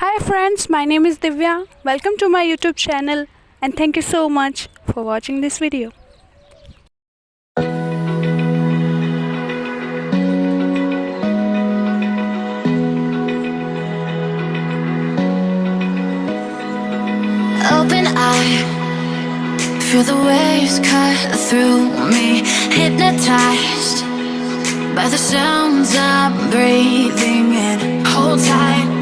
Hi friends, my name is Divya. Welcome to my YouTube channel and thank you so much for watching this video. Open eye, feel the waves cut through me. Hypnotized by the sounds I'm breathing in. Hold tight,